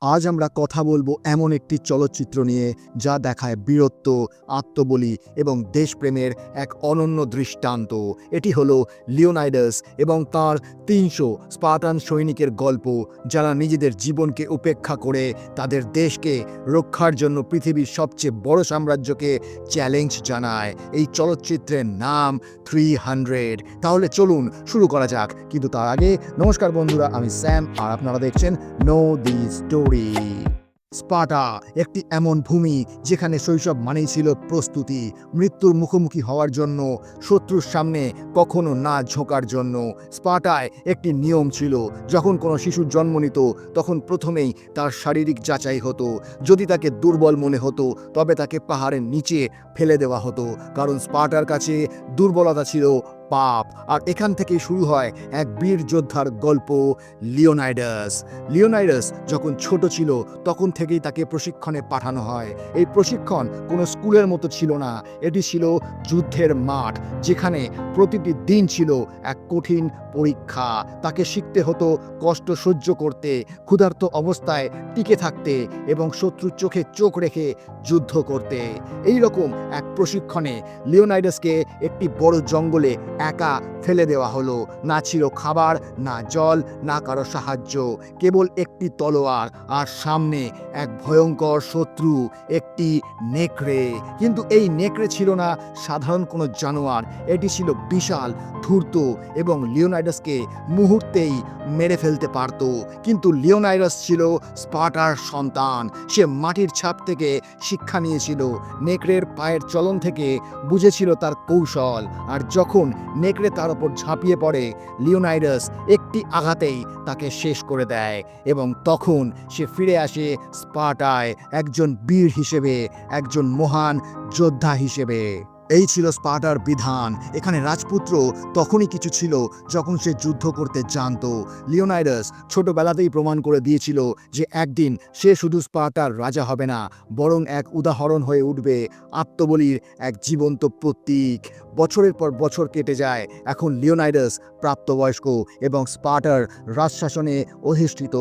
আজ আমরা কথা বলবো এমন একটি চলচ্চিত্র নিয়ে যা দেখায় বীরত্ব, আত্মবলি এবং দেশপ্রেমের এক অনন্য দৃষ্টান্ত। এটি হলো লিওনাইডাস এবং তার ৩০০ স্পার্টান সৈনিকের গল্প, যারা নিজেদের জীবনকে উপেক্ষা করে তাদের দেশকে রক্ষার জন্য পৃথিবীর সবচেয়ে বড় সাম্রাজ্যকে চ্যালেঞ্জ জানায়। এই চলচ্চিত্রের নাম 300। তাহলে চলুন শুরু করা যাক। কিন্তু তার আগে নমস্কার বন্ধুরা, আমি স্যাম আর আপনারা দেখছেন নো দি স্টোরি। স্পার্টা একটি এমন ভূমি যেখানে শৈশব মানেই ছিল প্রস্তুতি, মৃত্যুর মুখোমুখি হওয়ার জন্য, শত্রুর সামনে কখনো না ঝোঁকার জন্য। স্পার্টায় একটি নিয়ম ছিল, যখন কোনো শিশুর জন্ম নিত তখন প্রথমেই তার শারীরিক যাচাই হতো। যদি তাকে দুর্বল মনে হতো তবে তাকে পাহাড়ের নিচে ফেলে দেওয়া হতো, কারণ স্পার্টার কাছে দুর্বলতা ছিল পাপ। আর এখান থেকে শুরু হয় এক বীর যোদ্ধার গল্প, লিওনাইডাস। লিওনাইডাস যখন ছোট ছিল তখন থেকেই তাকে প্রশিক্ষণে পাঠানো হয়। এই প্রশিক্ষণ কোনো স্কুলের মতো ছিল না, এটি ছিল যুদ্ধের মাঠ, যেখানে প্রতিটি দিন ছিল এক কঠিন পরীক্ষা। তাকে শিখতে হতো কষ্ট সহ্য করতে, ক্ষুধার্ত অবস্থায় টিকে থাকতে এবং শত্রুর চোখে চোখ রেখে যুদ্ধ করতে। এই রকম এক প্রশিক্ষণে লিওনাইডাসকে একটি বড় জঙ্গলে একা ফেলে দেওয়া হলো। না ছিল খাবার, না জল, না কারো সাহায্য, কেবল একটি তলোয়ার আর সামনে এক ভয়ঙ্কর শত্রু, একটি নেকড়ে। কিন্তু এই নেকড়ে ছিল না সাধারণ কোনো জানোয়ার, এটি ছিল বিশাল, ধূর্ত এবং লিওনাইডাসকে মুহূর্তেই মেরে ফেলতে পারত। কিন্তু লিওনাইডাস ছিল স্পার্টার সন্তান, সে মাটির ছাপ থেকে শিক্ষা নিয়েছিল, নেকড়ের পায়ের চলন থেকে বুঝেছিল তার কৌশল। আর যখন নেকড়ে তার ওপর ঝাঁপিয়ে পড়ে, লিওনাইডাস একটি আঘাতেই তাকে শেষ করে দেয় এবং তখন সে ফিরে আসে স্পার্টায় একজন বীর হিসেবে, একজন মহান যোদ্ধা হিসেবে। এই ছিল স্পার্টার বিধান। এখানে রাজপুত্র তখনই কিছু ছিল যখন সে যুদ্ধ করতে জানত। লিওনাইডাস ছোটবেলাতেই প্রমাণ করে দিয়েছিল যে একদিন সে শুধু স্পার্টার রাজা হবে না, বরং এক উদাহরণ হয়ে উঠবে, আত্মবলির এক জীবন্ত প্রতীক। বছরের পর বছর কেটে যায়, এখন লিওনাইডাস প্রাপ্তবয়স্ক এবং স্পার্টার রাজশাসনে অধিষ্ঠিত।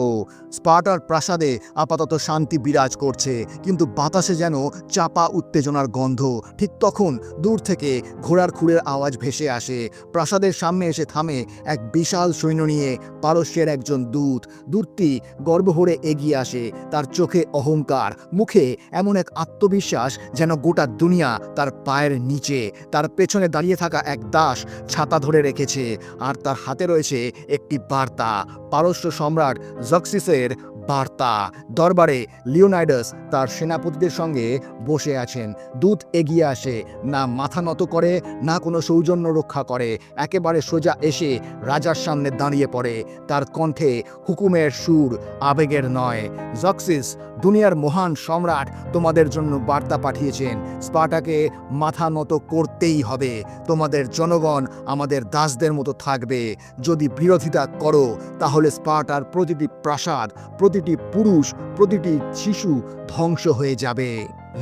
স্পার্টার প্রাসাদে আপাতত শান্তি বিরাজ করছে, কিন্তু বাতাসে যেন চাপা উত্তেজনার গন্ধ। ঠিক তখন দূর থেকে ঘোড়ার খুরের আওয়াজ ভেসে আসে। প্রাসাদের সামনে এসে থামে এক বিশাল সৈন্য নিয়ে পারস্যের একজন দূত। দূতটি গর্বভরে এগিয়ে আসে, তার চোখে অহংকার, মুখে এমন এক আত্মবিশ্বাস যেন গোটা দুনিয়া তার পায়ের নিচে। তার পেছনে দাঁড়িয়ে থাকা এক দাস ছাতা ধরে রেখেছে, আর তার হাতে রয়েছে একটি বার্তা, পারস্য সম্রাট জক্সিসের বার্তা। দরবারে লিওনাইডাস তার সেনাপতিদের সঙ্গে বসে আছেন। দূত এগিয়ে আসে, না মাথা নত করে, না কোনো সৌজন্য রক্ষা করে, একেবারে সোজা এসে রাজার সামনে দাঁড়িয়ে পড়ে। তার কণ্ঠে হুকুমের সুর, আবেগের নয়। জক্সিস, দুনিয়ার মহান সম্রাট তোমাদের জন্য বার্তা পাঠিয়েছেন। স্পার্টাকে মাথা নত করতেই হবে। তোমাদের জনগণ আমাদের দাসদের মতো থাকবে। যদি বিরোধিতা করো তাহলে স্পার্টার প্রতিটি প্রাসাদ, প্রতিটি পুরুষ, প্রতিটি শিশু ধ্বংস হয়ে যাবে।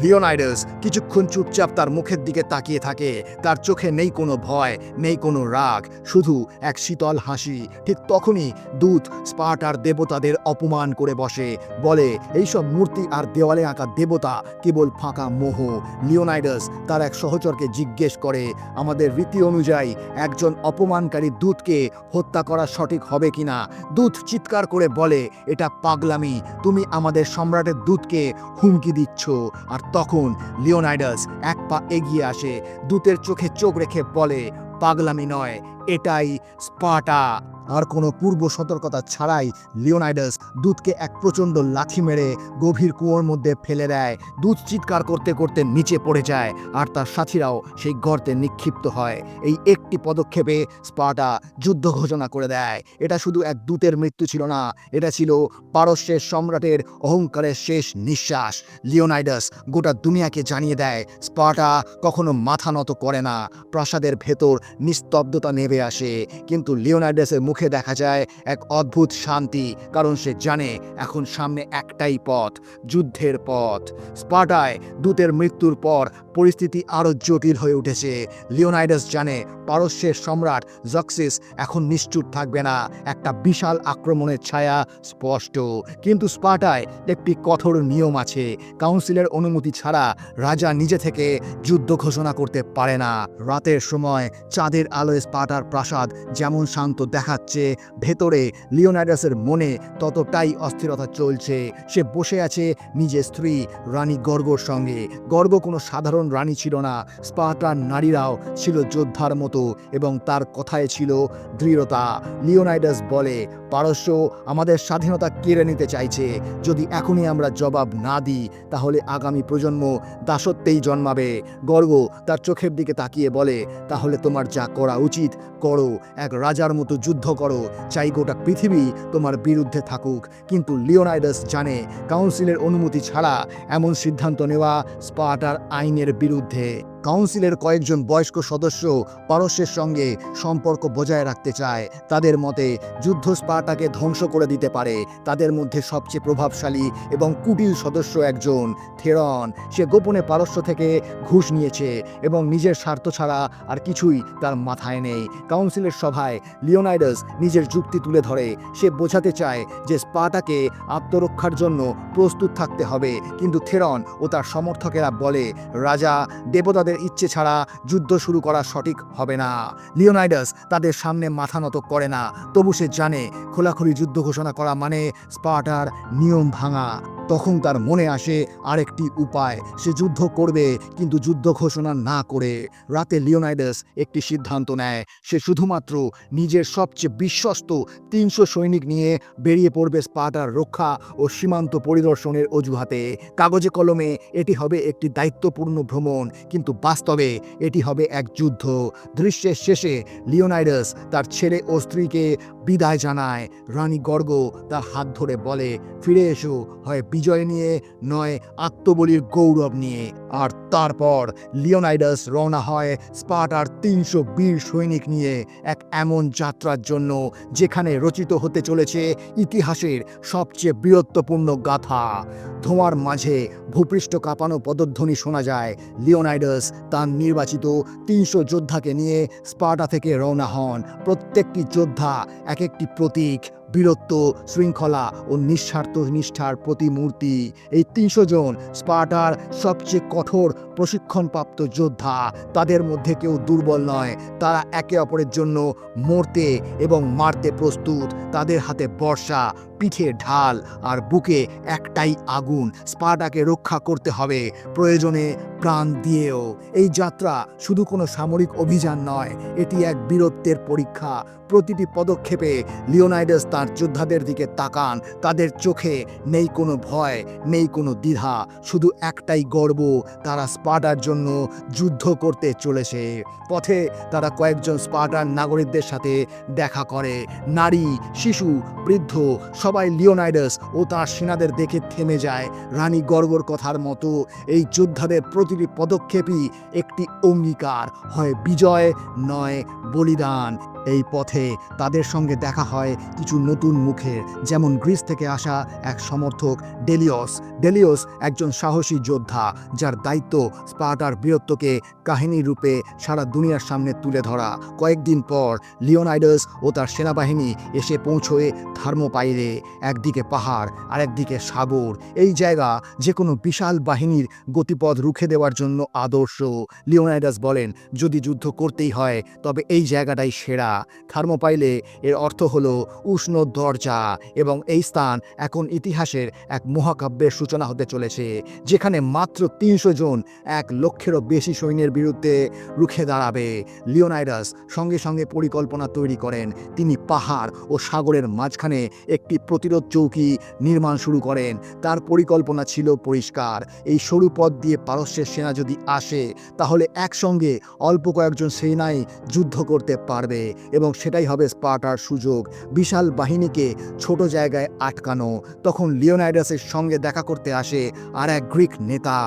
লিওনাইডাস কিছুক্ষণ চুপচাপ তার মুখের দিকে তাকিয়ে থাকে। তার চোখে নেই কোনো ভয়, নেই কোনো রাগ, শুধু এক শীতল হাসি। ঠিক তখনই দূত স্পার্টার দেবতাদের অপমান করে বসে, বলে এইসব মূর্তি আর দেওয়ালে আঁকা দেবতা কেবল ফাঁকা মোহ। লিওনাইডাস তার এক সহচরকে জিজ্ঞেস করে, আমাদের রীতি অনুযায়ী একজন অপমানকারী দূতকে হত্যা করা সঠিক হবে কিনা। দূত চিৎকার করে বলে, এটা পাগলামি, তুমি আমাদের সম্রাটের দূতকে হুমকি দিচ্ছ। আর তখন লিওনাইডাস এক পা এগিয়ে আসে, দূতের চোখে চোখ রেখে বলে, পাগলামি নয়, এটাই স্পার্টা। আর কোনো পূর্ব সতর্কতা ছাড়াই লিওনাইডাস দূতকে এক প্রচণ্ড লাথি মেরে গভীর কুয়োর মধ্যে ফেলে দেয়। দূত চিৎকার করতে করতে নিচে পড়ে যায়, আর তার সাথীরাও সেই গর্তে নিক্ষিপ্ত হয়। এই একটি পদক্ষেপে স্পার্টা যুদ্ধ ঘোষণা করে দেয়। এটা শুধু এক দূতের মৃত্যু ছিল না, এটা ছিল পারস্যের সম্রাটের অহংকারের শেষ নিঃশ্বাস। লিওনাইডাস গোটা দুনিয়াকে জানিয়ে দেয়, স্পার্টা কখনো মাথা নত করে না। প্রাসাদের ভেতর নিস্তব্ধতা নেমে আসে, কিন্তু লিওনাইডাসের মুখে মুখে দেখা যায় এক অদ্ভুত শান্তি, কারণ সে জানে এখন সামনে একটাই পথ, যুদ্ধের পথ। স্পার্টায় দূতের মৃত্যুর পর পরিস্থিতি আরও জটিল হয়ে উঠেছে। লিওনাইডাস জানে পারস্যের সম্রাট জক্সিস এখন নিশ্চুপ থাকবে না। একটা বিশাল আক্রমণের ছায়া স্পষ্ট, কিন্তু স্পার্টায় একটি কঠোর নিয়ম আছে। কাউন্সিলের অনুমতি ছাড়া রাজা নিজে থেকে যুদ্ধ ঘোষণা করতে পারে না। রাতের সময় চাঁদের আলোয় স্পার্টার প্রাসাদ যেমন শান্ত দেখাচ্ছে, ভেতরে লিওনাইডাসের মনে ততটাই অস্থিরতা চলছে। সে বসে আছে নিজের স্ত্রী রানী গর্গর সঙ্গে। গর্গ কোনো সাধারণ রানী ছিল না, স্পার্টার নারীরাও ছিল যোদ্ধার মতো, এবং তার কথায় ছিল দৃঢ়তা। লিওনাইডাস বলে, পারস্য আমাদের স্বাধীনতা কেড়ে নিতে চাইছে। যদি এখনই আমরা জবাব না দিই, তাহলে আগামী প্রজন্ম দাসত্বেই জন্মাবে। গর্গ তার চোখের দিকে তাকিয়ে বলে, তাহলে তোমার যা করা উচিত করো, এক রাজার মতো যুদ্ধ করো, চাই গোটা পৃথিবী তোমার বিরুদ্ধে থাকুক। কিন্তু লিওনাইডাস জানে কাউন্সিলের অনুমতি ছাড়া এমন সিদ্ধান্ত নেওয়া স্পার্টার আইনের বিরুদ্ধে। কাউন্সিলের কয়েকজন বয়স্ক সদস্য পারস্যের সঙ্গে সম্পর্ক বজায় রাখতে চায়। তাদের মতে যুদ্ধ স্পার্টাকে ধ্বংস করে দিতে পারে। তাদের মধ্যে সবচেয়ে প্রভাবশালী এবং কুটিল সদস্য একজন থেরন। সে গোপনে পারস্য থেকে ঘুষ নিয়েছে এবং নিজের স্বার্থ ছাড়া আর কিছুই তার মাথায় নেই। কাউন্সিলের সভায় লিওনাইডাস নিজের যুক্তি তুলে ধরে। সে বোঝাতে চায় যে স্পার্টাকে আত্মরক্ষার জন্য প্রস্তুত থাকতে হবে, কিন্তু থেরন ও তার সমর্থকেরা বলে রাজা দেবতাদের ইচ্ছে ছাড়া যুদ্ধ শুরু করা সঠিক হবে না। লিওনাইডাস তাদের সামনে মাথা নত করে না, তবু সে জানে খোলাখুলি যুদ্ধ ঘোষণা করা মানে স্পার্টার নিয়ম ভাঙা। তখন তার মনে আসে আরেকটি উপায়। সে যুদ্ধ করবে, কিন্তু যুদ্ধ ঘোষণা না করে। রাতে লিওনাইডাস একটি সিদ্ধান্ত নেয়। সে শুধুমাত্র নিজের সবচেয়ে বিশ্বস্ত 300 সৈনিক নিয়ে বেরিয়ে পড়বে স্পার্টার রক্ষা ও সীমান্ত পরিদর্শনের অজুহাতে। কাগজে কলমে এটি হবে একটি দায়িত্বপূর্ণ ভ্রমণ, কিন্তু বাস্তবে এটি হবে এক যুদ্ধ। দৃশ্যের শেষে লিওনাইডাস তার ছেলে ও স্ত্রীকে বিদায় জানায়। রানী গর্গ তার হাত ধরে বলে, ফিরে এসো, হয় বিজয় নিয়ে, নয় আত্মবলির গৌরব নিয়ে। আর তারপর লিওনাইডাস রওনা হয় স্পার্টার 300 বীর সৈনিক নিয়ে এক এমন যাত্রার জন্য যেখানে রচিত হতে চলেছে ইতিহাসের সবচেয়ে বীরত্বপূর্ণ গাথা। ধোঁয়ার মাঝে ভূপৃষ্ঠ কাঁপানো পদধ্বনি শোনা যায়। লিওনাইডাস তার নির্বাচিত 300 যোদ্ধাকে নিয়ে স্পার্টা থেকে রওনা হন। প্রত্যেকটি যোদ্ধা এক একটি প্রতীক, বীরত্ব, শৃঙ্খলা ও নিঃস্বার্থ নিষ্ঠার প্রতিমূর্তি। এই 300 জন স্পার্টার সবচেয়ে কঠোর প্রশিক্ষণপ্রাপ্ত যোদ্ধা। তাদের মধ্যে কেউ দুর্বল নয়। তারা একে অপরের জন্য মরতে এবং মারতে প্রস্তুত। তাদের হাতে বর্শা, পিঠে ঢাল আর বুকে একটাই আগুন। স্পার্টাকে রক্ষা করতে হবে, প্রয়োজনে প্রাণ দিয়েও। এই যাত্রা শুধু কোনো সামরিক অভিযান নয়, এটি এক বীরত্বের পরীক্ষা। প্রতিটি পদক্ষেপে লিওনাইডাস তার যোদ্ধাদের দিকে তাকান। তাদের চোখে নেই কোনো ভয়, নেই কোনো দ্বিধা, শুধু একটাই গর্ব, তারা স্পার্টার জন্য যুদ্ধ করতে চলেছে। পথে তারা কয়েকজন স্পার্টার নাগরিকদের সাথে দেখা করে। নারী, শিশু, বৃদ্ধ সবাই লিওনাইডাস ও তার সেনাদের দেখে থেমে যায়। রানী গর্গর কথার মতো এই যোদ্ধাদের প্রতিটি পদক্ষেপই একটি অঙ্গীকার, হয় বিজয় নয় বলিদান। এই পথে তাদের সঙ্গে দেখা হয় কিছু নতুন মুখের, যেমন গ্রিস থেকে আসা এক সমর্থক ডেলিওস। ডেলিওস একজন সাহসী যোদ্ধা, যার দায়িত্ব স্পার্টার বীরত্বকে কাহিনী রূপে সারা দুনিয়ার সামনে তুলে ধরা। কয়েকদিন পর লিওনাইডাস ও তার সেনাবাহিনী এসে পৌঁছয় থার্মোপাইলে। একদিকে পাহাড় আর একদিকে সাগর। এই জায়গা যে কোনো বিশাল বাহিনীর গতিপথ রুখে দেওয়ার জন্য আদর্শ। লিওনাইডাস বলেন, যদি যুদ্ধ করতেই হয় তবে এই জায়গাটাই সেরা। থার্মোপাইলে এর অর্থ হলো উষ্ণ দরজা, এবং এই স্থান এখন ইতিহাসের এক মহাকাব্যের সূচনা হতে চলেছে, যেখানে মাত্র 300 জন 1 লক্ষেরও বেশি সৈন্যের বিরুদ্ধে রুখে দাঁড়াবে। লিওনাইডাস সঙ্গে সঙ্গে পরিকল্পনা তৈরি করেন। তিনি পাহাড় ও সাগরের মাঝখানে একটি প্রতিরোধ চৌকি নির্মাণ শুরু করেন। তার পরিকল্পনা ছিল পরিষ্কার। এই সরু পথ দিয়ে পারস্যের সেনা যদি আসে, তাহলে একসঙ্গে অল্প কয়েকজন সেনাই যুদ্ধ করতে পারবে। এবং সেটাই হবে স্পার্টার সুযোগ। বিশাল বাহিনীকে ছোট জায়গায় আটকানো। তখন লিওনাইডাসের সঙ্গে দেখা করতে আসে আর এক গ্রিক নেতা,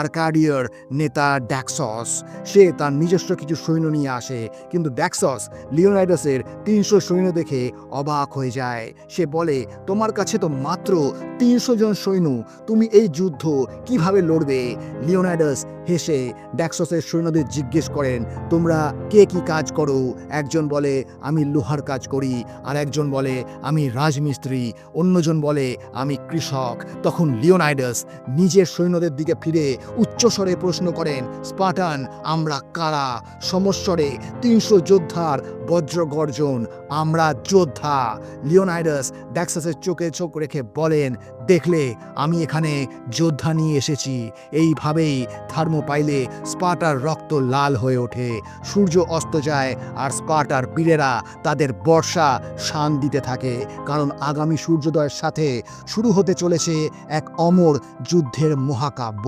আর্কাডিয়ার নেতা ড্যাক্সস। সে তার নিজস্ব কিছু সৈন্য নিয়ে আসে, কিন্তু ড্যাক্সস লিওনাইডাসের 300 সৈন্য দেখে অবাক হয়ে যায়। সে বলে, তোমার কাছে তো মাত্র 300 জন সৈন্য, তুমি এই যুদ্ধ কিভাবে লড়বে? লিওনাইডাস হেসে ড্যাক্সসের সৈন্যদের জিজ্ঞেস করেন, তোমরা কে কি কাজ করো? একজন বলে, আমি লোহার কাজ করি, আর একজন বলে, আমি রাজমিস্ত্রি, অন্যজন বলে, আমি কৃষক। তখন লিওনাইডাস নিজের সৈন্যদের দিকে ফিরে উচ্চস্বরে প্রশ্ন করেন, স্পার্টান, আমরা কারা? সমস্বরে 300 যোদ্ধার বজ্রগর্জন, আমরা যোদ্ধা। লিওনাইডাস ড্যাক্সাসের চোখে চোখ রেখে বলেন, দেখলে, আমি এখানে যোদ্ধা নিয়ে এসেছি। এইভাবেই থার্মোপাইলে স্পার্টার রক্ত লাল হয়ে ওঠে। সূর্য অস্ত যায় আর স্পার্টার বীরেরা তাদের বর্ষা শান দিতে থাকে, কারণ আগামী সূর্যোদয়ের সাথে শুরু হতে চলেছে এক অমর যুদ্ধের মহাকাব্য।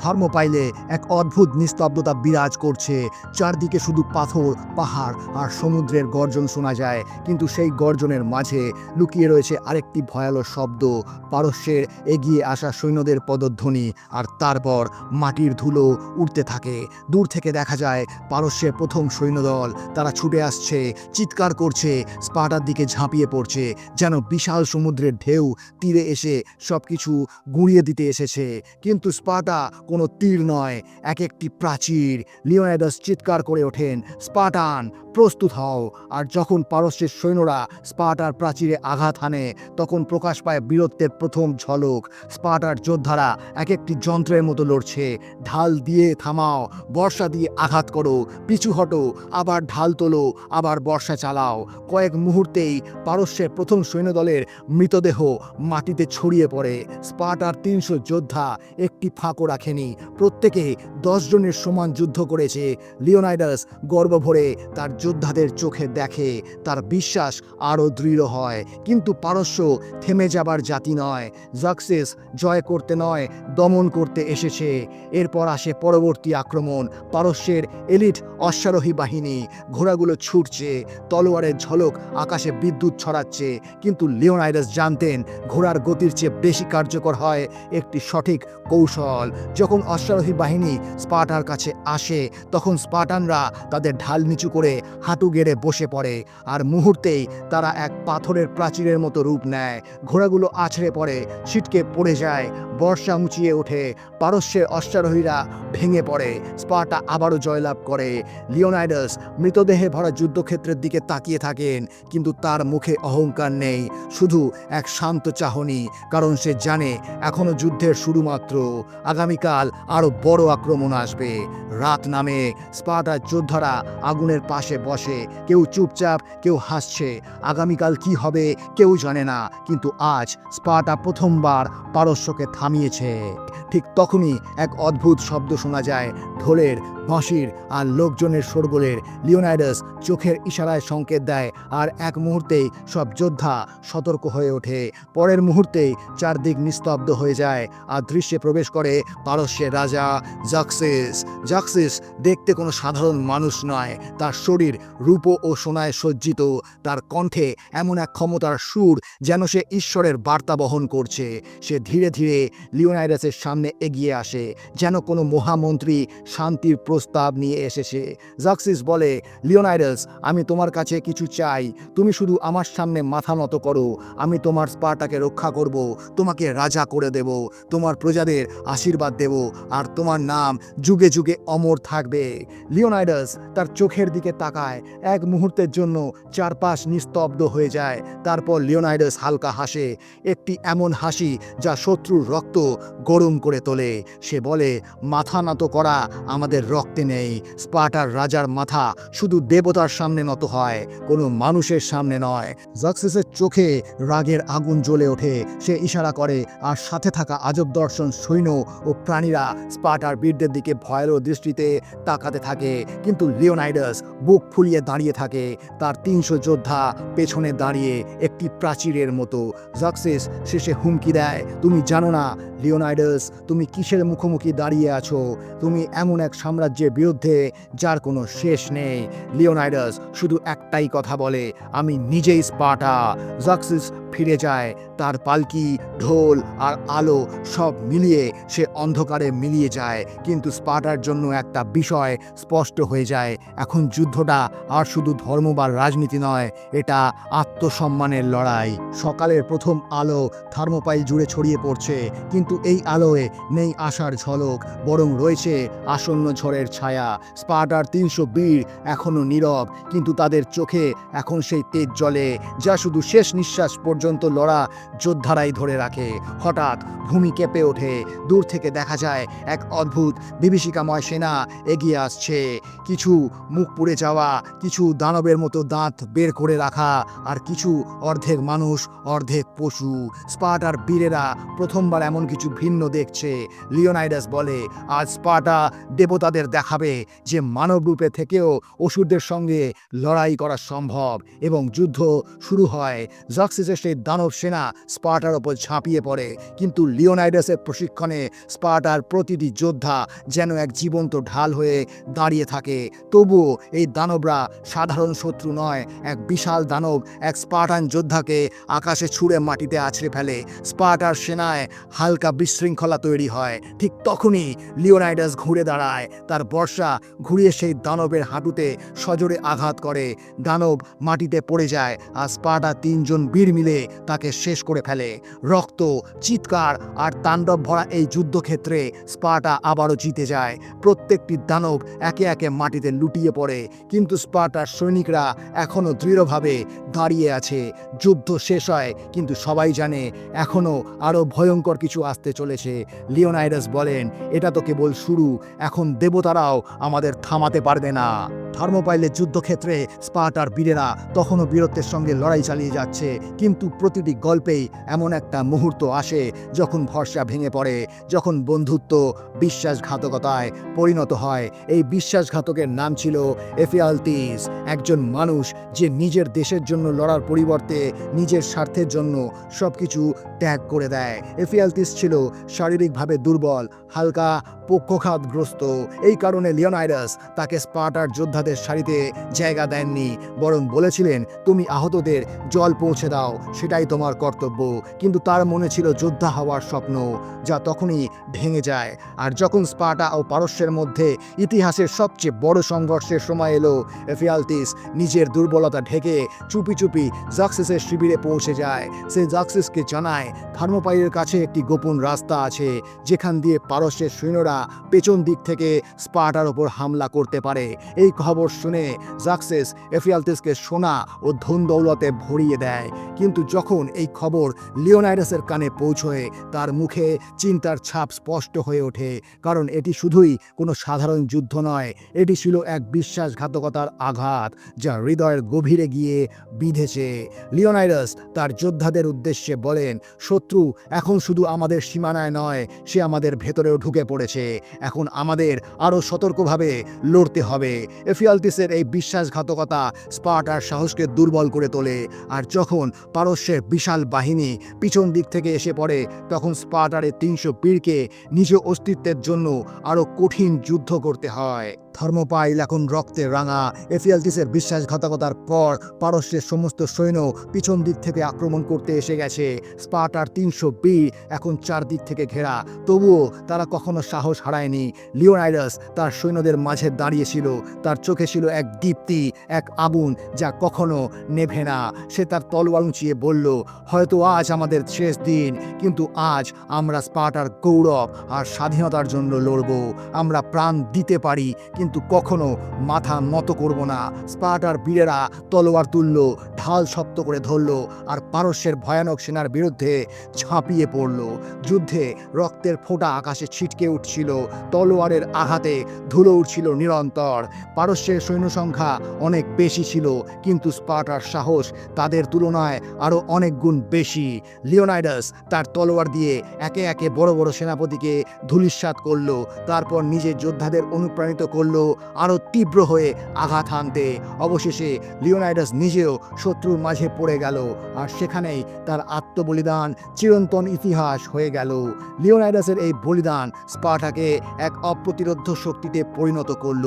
থার্মোপাইলে এক অদ্ভুত নিস্তব্ধতা বিরাজ করছে। চারদিকে শুধু পাথর, পাহাড় আর সমুদ্রের গর্জন শোনা যায়, কিন্তু সেই গর্জনের মাঝে লুকিয়ে রয়েছে আরেকটি ভয়ানক শব্দ, পারস্যের এগিয়ে আসা সৈন্যদের পদধ্বনি। আর তারপর মাটির ধুলো উঠতে থাকে। দূর থেকে দেখা যায় পারস্যের প্রথম সৈন্যদল। তারা ছুটে আসছে, চিৎকার করছে, স্পার্টার দিকে ঝাঁপিয়ে পড়ছে, যেন বিশাল সমুদ্রের ঢেউ তীরে এসে সবকিছু গুঁড়িয়ে দিতে এসেছে। কিন্তু স্পার্টা কোনো তীর নয়, এক একটি প্রাচীর। লিওনাইডাস চিৎকার করে ওঠেন, স্পার্টান, প্রস্তুত হও। আর যখন পারস্যের সৈন্যরা স্পার্টার প্রাচীরে আঘাত হানে, তখন প্রকাশ পায় বীরত্বের প্রথম ঝলক। স্পার্টার যোদ্ধারা এক একটি যন্ত্রের মতো লড়ছে। ঢাল দিয়ে থামাও, বর্ষা দিয়ে আঘাত করো, পিছু হটো, আবার ঢাল তোলো, আবার বর্ষা চালাও। কয়েক মুহূর্তেই পারস্যের প্রথম সৈন্যদলের মৃতদেহ মাটিতে ছড়িয়ে পড়ে। স্পার্টার 300 যোদ্ধা একটি ফাঁকও রাখেনি, প্রত্যেকে 10 জনের সমান যুদ্ধ করেছে। লিওনাইডাস গর্ব ভরে তার যোদ্ধাদের চোখে দেখে, তার বিশ্বাস আরও দৃঢ় হয়। কিন্তু পারস্য থেমে যাবার জাতি নয়। জাক্সিস জয় করতে নয়, দমন করতে এসেছে। এরপর আসে পরবর্তী আক্রমণ। পারস্যের এলিট অশ্বারোহী বাহিনী, ঘোড়াগুলো ছুটছে, তলোয়ারের ঝলক আকাশে বিদ্যুৎ ছড়াচ্ছে। কিন্তু লিওনাইডাস জানতেন, ঘোড়ার গতির চেয়ে বেশি কার্যকর হয় একটি সঠিক কৌশল। যখন অশ্বারোহী বাহিনী স্পার্টার কাছে আসে, তখন স্পার্টানরা তাদের ঢাল নিচু করে হাঁটু গেড়ে বসে পড়ে, আর মুহূর্তেই তারা এক পাথরের প্রাচীরের মতো রূপ নেয়। ঘোড়াগুলো আছড়ে পড়ে, ছিটকে পড়ে যায়, বর্ষা মুচিয়ে ওঠে, পারস্যের অশ্বারোহীরা ভেঙে পড়ে। স্পার্টা আবারও জয়লাভ করে। লিওনাইডাস মৃতদেহে ভরা যুদ্ধক্ষেত্রের দিকে তাকিয়ে থাকেন, কিন্তু তার মুখে অহংকার নেই, শুধু এক শান্ত চাহনি, কারণ সে জানে এখনো যুদ্ধের শুরু মাত্র। আগামীকাল আরও বড় আক্রমণ আসবে। রাত নামে, স্পার্টার যোদ্ধারা আগুনের পাশে বসে, কেউ চুপচাপ, কেউ হাসছে। আগামীকাল কি হবে কেউ জানে না, কিন্তু আজ স্পার্টা প্রথমবার পারস্যকে থামিয়েছে। ঠিক তখনই এক অদ্ভুত শব্দ শোনা যায়, ঢোলের, বাঁশির আর লোকজনের শোরগোলের। লিওনাইডাস চোখের ইশারায় সংকেত দেয়, আর এক মুহূর্তেই সব যোদ্ধা সতর্ক হয়ে ওঠে। পরের মুহূর্তেই চারদিক নিস্তব্ধ হয়ে যায়, আর দৃশ্যে প্রবেশ করে পারস্যের রাজা জাক্সিস। জাক্সিস দেখতে কোনো সাধারণ মানুষ নয়। তার শরীর রূপো ও সোনায় সজ্জিত, তার কণ্ঠে এমন এক ক্ষমতার সুর যেন সে ঈশ্বরের বার্তা বহন করছে। সে ধীরে ধীরে লিওনাইডাসের সামনে এগিয়ে আসে, যেন কোনো মহামন্ত্রী শান্তির প্রস্তাব নিয়ে এসেছে। জাক্সিস বলে, লিওনাইডাস, আমি তোমার কাছে কিছু চাই। তুমি শুধু আমার সামনে মাথা নত করো, আমি তোমার স্পার্টাকে রক্ষা করব, তোমাকে রাজা করে দেব, তোমার প্রজাদের আশীর্বাদ দেব, আর তোমার নাম যুগে যুগে অমর থাকবে। লিওনাইডাস তার চোখের দিকে তাকায়। এক মুহূর্তের জন্য চারপাশ নিস্তব্ধ হয়ে যায়। তারপর লিওনাইডাস হালকা হাসে, একটি এমন হাসি যা শত্রুর রক্ত গরম করে তোলে। সে বলে, মাথা নত করা আমাদের রক্তে নেই। স্পার্টার রাজার মাথা শুধু দেবতার সামনে নত হয়, কোনো মানুষের সামনে নয়। জাক্সিসের চোখে রাগের আগুন জ্বলে ওঠে। সে ইশারা করে, আর সাথে থাকা আজব দর্শন সৈন্য ও প্রাণীরা স্পার্টার বীরদের দিকে ভয়ানক দৃষ্টিতে তাকাতে থাকে। কিন্তু লিওনাইডাস বুক ফুলিয়ে দাঁড়িয়ে থাকে, তার 300 যোদ্ধা পেছনে দাঁড়িয়ে একটি প্রাচীরের মতো। জাক্সিস শেষে হুমকি দেয়, তুমি জানো না লিওনাইডাস, তুমি কিসের মুখোমুখি দাঁড়িয়ে আছো? তুমি এমন এক সাম্রাজ্যের বিরুদ্ধে যার কোনো শেষ নেই। লিওনাইডাস শুধু একটাই কথা বলে, আমি নিজেই স্পার্টা। জাক্সিস ফিরে যায়, তার পালকি, ঢোল আর আলো সব মিলিয়ে সে অন্ধকারে মিলিয়ে যায়। কিন্তু স্পার্টার জন্য একটা বিষয় স্পষ্ট হয়ে যায়, এখন যুদ্ধটা আর শুধু ধর্ম বা রাজনীতি নয়, এটা আত্মসম্মানের লড়াই। সকালের প্রথম আলো থার্মোপাইল জুড়ে ছড়িয়ে পড়ছে, কিন্তু এই আলোয় নেই আশার ঝলক, বরং রয়েছে আসন্ন ঝড়ের ছায়া। স্পার্টার 300 বীর এখনও নীরব, কিন্তু তাদের চোখে এখন সেই তেজ জ্বলে যা শুধু শেষ নিঃশ্বাস পর্যন্ত লড়া যোদ্ধারাই ধরে রাখে। হঠাৎ ভূমি কেঁপে ওঠে, দূর থেকে দেখা যায় এক অদ্ভুত বিভীষিকাময় সেনা এগিয়ে আসছে। কিছু মুখ পুড়ে যাওয়া, কিছু দানবের মতো দাঁত বের করে রাখা, আর কিছু অর্ধেক মানুষ অর্ধেক পশু। স্পার্টার বীরেরা প্রথমবার এমন কিছু ভিন্ন দেখছে। লিওনাইডাস বলে, আজ স্পার্টা দেবতাদের দেখাবে যে মানব রূপে থেকেও অসুরদের সঙ্গে লড়াই করা সম্ভব। এবং যুদ্ধ শুরু হয়। জাক্সিসের সেই দানব সেনা স্পার্টার ওপর ঝাঁপিয়ে পড়ে, কিন্তু লিওনাইডাসের প্রশিক্ষণে স্পার্টার প্রতিটি যোদ্ধা যেন এক জীবন্ত ঢাল হয়ে দাঁড়িয়ে থাকে। তবুও এই দানবরা সাধারণ শত্রু নয়, এক বিশাল দানব এক স্পার্টান যোদ্ধাকে আকাশে ছুঁড়ে মাটিতে আছড়ে ফেলে। স্পার্টার সেনায় হালকা বিশৃঙ্খলা তৈরি হয়। ঠিক তখনই লিওনাইডাস ঘুরে দাঁড়ায়, তার বর্ষা ঘুরিয়ে সেই দানবের হাঁটুতে সজোরে আঘাত করে। দানব মাটিতে পড়ে যায়, আর স্পার্টা 3 জন বীর মিলে তাকে শেষ করে ফেলে। রক্ত, চিৎকার আর তাণ্ডব ভরা এই যুদ্ধক্ষেত্রে স্পার্টা আবারও জিতে যায়। প্রত্যেকটি দানব একে একে মাটিতে লুটিয়ে পড়ে, কিন্তু স্পার্টার সৈনিকরা এখনও দৃঢ়ভাবে দাঁড়িয়ে আছে। যুদ্ধ শেষ হয়, কিন্তু সবাই জানে এখনও আরও ভয়ঙ্কর কিছু আসতে চলেছে। লিওনাইডাস বলেন, এটা তো কেবল শুরু, এখন দেবতারাও আমাদের থামাতে পারবে না। থার্মোপাইলের যুদ্ধক্ষেত্রে স্পার্টার বীরেরা তখনও বীরত্বের সঙ্গে লড়াই চালিয়ে যাচ্ছে, কিন্তু প্রতিটি গল্পেই এমন একটা মুহূর্ত আসে যখন ভরসা ভেঙে পড়ে, যখন বন্ধুত্ব বিশ্বাসঘাতকতায় পরিণত হয়। এই বিশ্বাসঘাতকের নাম ছিল এফিয়ালতিস, একজন মানুষ যে নিজের দেশের জন্য লড়ার পরিবর্তে নিজের স্বার্থের জন্য সবকিছু ত্যাগ করে দেয়। এফিয়ালতিস ছিল শারীরিকভাবে দুর্বল, হালকা পক্ষাঘাতগ্রস্ত। এই কারণে লিওনাইডাস তাকে স্পার্টার যোদ্ধাদের সারিতে জায়গা দেননি, বরং বলেছিলেন, তুমি আহতদের জল পৌঁছে দাও, সেটাই তোমার কর্তব্য। কিন্তু তার মনে ছিল যোদ্ধা হওয়ার স্বপ্ন, যা তখনই ভেঙে যায়। আর যখন স্পার্টা ও পারস্যের মধ্যে ইতিহাসের সবচেয়ে বড় সংঘর্ষের সময় এলো, এফিয়ালতিস নিজের দুর্বলতা ঢেকে চুপি চুপি জাক্সিসের শিবিরে পৌঁছে যায়। সে জাক্সিসকে জানায়, থার্মোপাইলের কাছে একটি গোপন রাস্তা আছে, যেখান দিয়ে পারস্যের সৈন্যরা পেছন দিক থেকে স্পার্টার ওপর হামলা করতে পারে। এই খবর শুনে জাক্সিস এফিয়ালতিসকে সোনা ও ধন দৌলতে ভরিয়ে দেয়। কিন্তু যখন এই খবর লিওনাইডাসের কানে পৌঁছয়, তার মুখে চিন্তার ছাপ স্পষ্ট হয়ে ওঠে, কারণ এটি শুধুই কোনো সাধারণ যুদ্ধ নয়, এটি ছিল এক বিশ্বাসঘাতকতার আঘাত যা হৃদয়ের গভীরে গিয়ে বিঁধেছে। লিওনাইডাস তার যোদ্ধাদের উদ্দেশ্যে বলেন, শত্রু এখন শুধু আমাদের সীমানায় নয়, সে আমাদের ভেতরেও ঢুকে পড়েছে। এখন আমাদের আরও সতর্কভাবে লড়তে হবে। এফিয়ালতিসের এই বিশ্বাসঘাতকতা স্পার্টার সাহসকে দুর্বল করে তোলে। আর যখন পারস্যের বিশাল বাহিনী পিছন দিক থেকে এসে পড়ে, তখন স্পার্টারের 300 বীরকে নিজ অস্তিত্বের জন্য আরও কঠিন যুদ্ধ করতে হয়। থার্মোপাইল এখন রক্তে রাঙা। এফিয়ালতিসের বিশ্বাসঘাতকতার পর পারস্যের সমস্ত সৈন্য পিছন দিক থেকে আক্রমণ করতে এসে গেছে। স্পার্টার 300 বীর এখন চারদিক থেকে ঘেরা, তবুও তারা কখনো সাহস হারায়নি। লিওনাইডাস তার সৈন্যদের মাঝে দাঁড়িয়েছিল, তার চোখে ছিল এক দীপ্তি, এক আগুন যা কখনো নেভে না। সে তার তলোয়ার উঁচিয়ে বলল, হয়তো আজ আমাদের শেষ দিন, কিন্তু আজ আমরা স্পার্টার গৌরব আর স্বাধীনতার জন্য লড়ব। আমরা প্রাণ দিতে পারি, কিন্তু কখনো মাথা নত করব না। স্পার্টার বীরেরা তলোয়ার তুলল, ঢাল শক্ত করে ধরল, আর পারস্যের ভয়ানক সেনার বিরুদ্ধে ঝাঁপিয়ে পড়ল। যুদ্ধে রক্তের ফোঁটা আকাশে ছিটকে উঠছিল, তলোয়ারের আঘাতে ধুলো উঠছিল নিরন্তর। পারস্যের সৈন্য সংখ্যা অনেক বেশি ছিল, কিন্তু স্পার্টার সাহস তাদের তুলনায় আরও অনেক গুণ বেশি। লিওনাইডাস তার তলোয়ার দিয়ে একে একে বড় বড় সেনাপতিকে ধূলিসাৎ করল, তারপর নিজের যোদ্ধাদের অনুপ্রাণিত করল করল আরও তীব্র হয়ে আঘাত হানতে। অবশেষে লিওনাইডাস নিজেও শত্রুর মাঝে পড়ে গেল, আর সেখানেই তার আত্মবলিদান চিরন্তন ইতিহাস হয়ে গেল। লিওনাইডাসের এই বলিদান স্পার্টাকে এক অপ্রতিরোধ্য শক্তিতে পরিণত করল।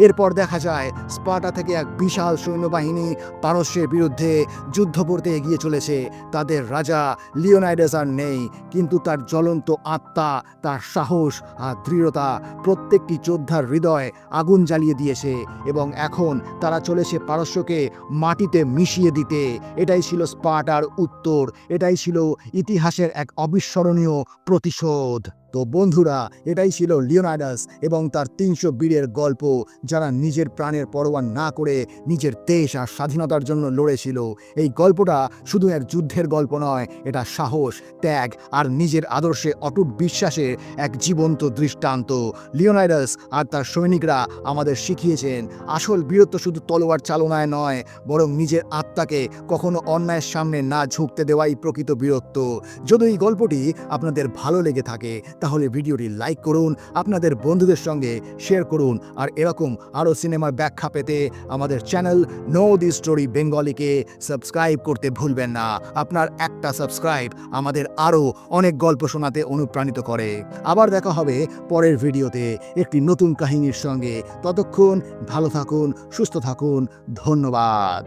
এরপর দেখা যায় স্পার্টা থেকে এক বিশাল সৈন্যবাহিনী পারস্যের বিরুদ্ধে যুদ্ধ করতে এগিয়ে চলেছে। তাদের রাজা লিওনাইডাস আর নেই, কিন্তু তার জ্বলন্ত আত্মা, তার সাহস আর দৃঢ়তা প্রত্যেকটি যোদ্ধার হৃদয় আগুন জ্বালিয়ে দিয়েছে, এবং এখন তারা চলেছে পারস্যকে মাটিতে মিশিয়ে দিতে। এটাই ছিল স্পার্টার উত্তর, এটাই ছিল ইতিহাসের এক অবিস্মরণীয় প্রতিশোধ। তো বন্ধুরা, এটাই ছিল লিওনাইডাস এবং তার ৩০০ বীরের গল্প, যারা নিজের প্রাণের পরোয়া না করে নিজের দেশ আর স্বাধীনতার জন্য লড়েছিল। এই গল্পটা শুধু এক যুদ্ধের গল্প নয়, এটা সাহস, ত্যাগ আর নিজের আদর্শে অটুট বিশ্বাসের এক জীবন্ত দৃষ্টান্ত। লিওনাইডাস আর তার সৈনিকরা আমাদের শিখিয়েছেন আসল বীরত্ব শুধু তলোয়ার চালনায় নয়, বরং নিজের আত্মাকে কখনো অন্যায়ের সামনে না ঝুঁকতে দেওয়াই প্রকৃত বীরত্ব। যদি এই গল্পটি আপনাদের ভালো লেগে থাকে তাহলে ভিডিওটি লাইক করুন, আপনাদের বন্ধুদের সঙ্গে শেয়ার করুন, আর এরকম আরও সিনেমার ব্যাখ্যা পেতে আমাদের চ্যানেল নো দি স্টোরি বেঙ্গলিকে সাবস্ক্রাইব করতে ভুলবেন না। আপনার একটা সাবস্ক্রাইব আমাদের আরও অনেক গল্প শোনাতে অনুপ্রাণিত করে। আবার দেখা হবে পরের ভিডিওতে একটি নতুন কাহিনীর সঙ্গে। ততক্ষণ ভালো থাকুন, সুস্থ থাকুন। ধন্যবাদ।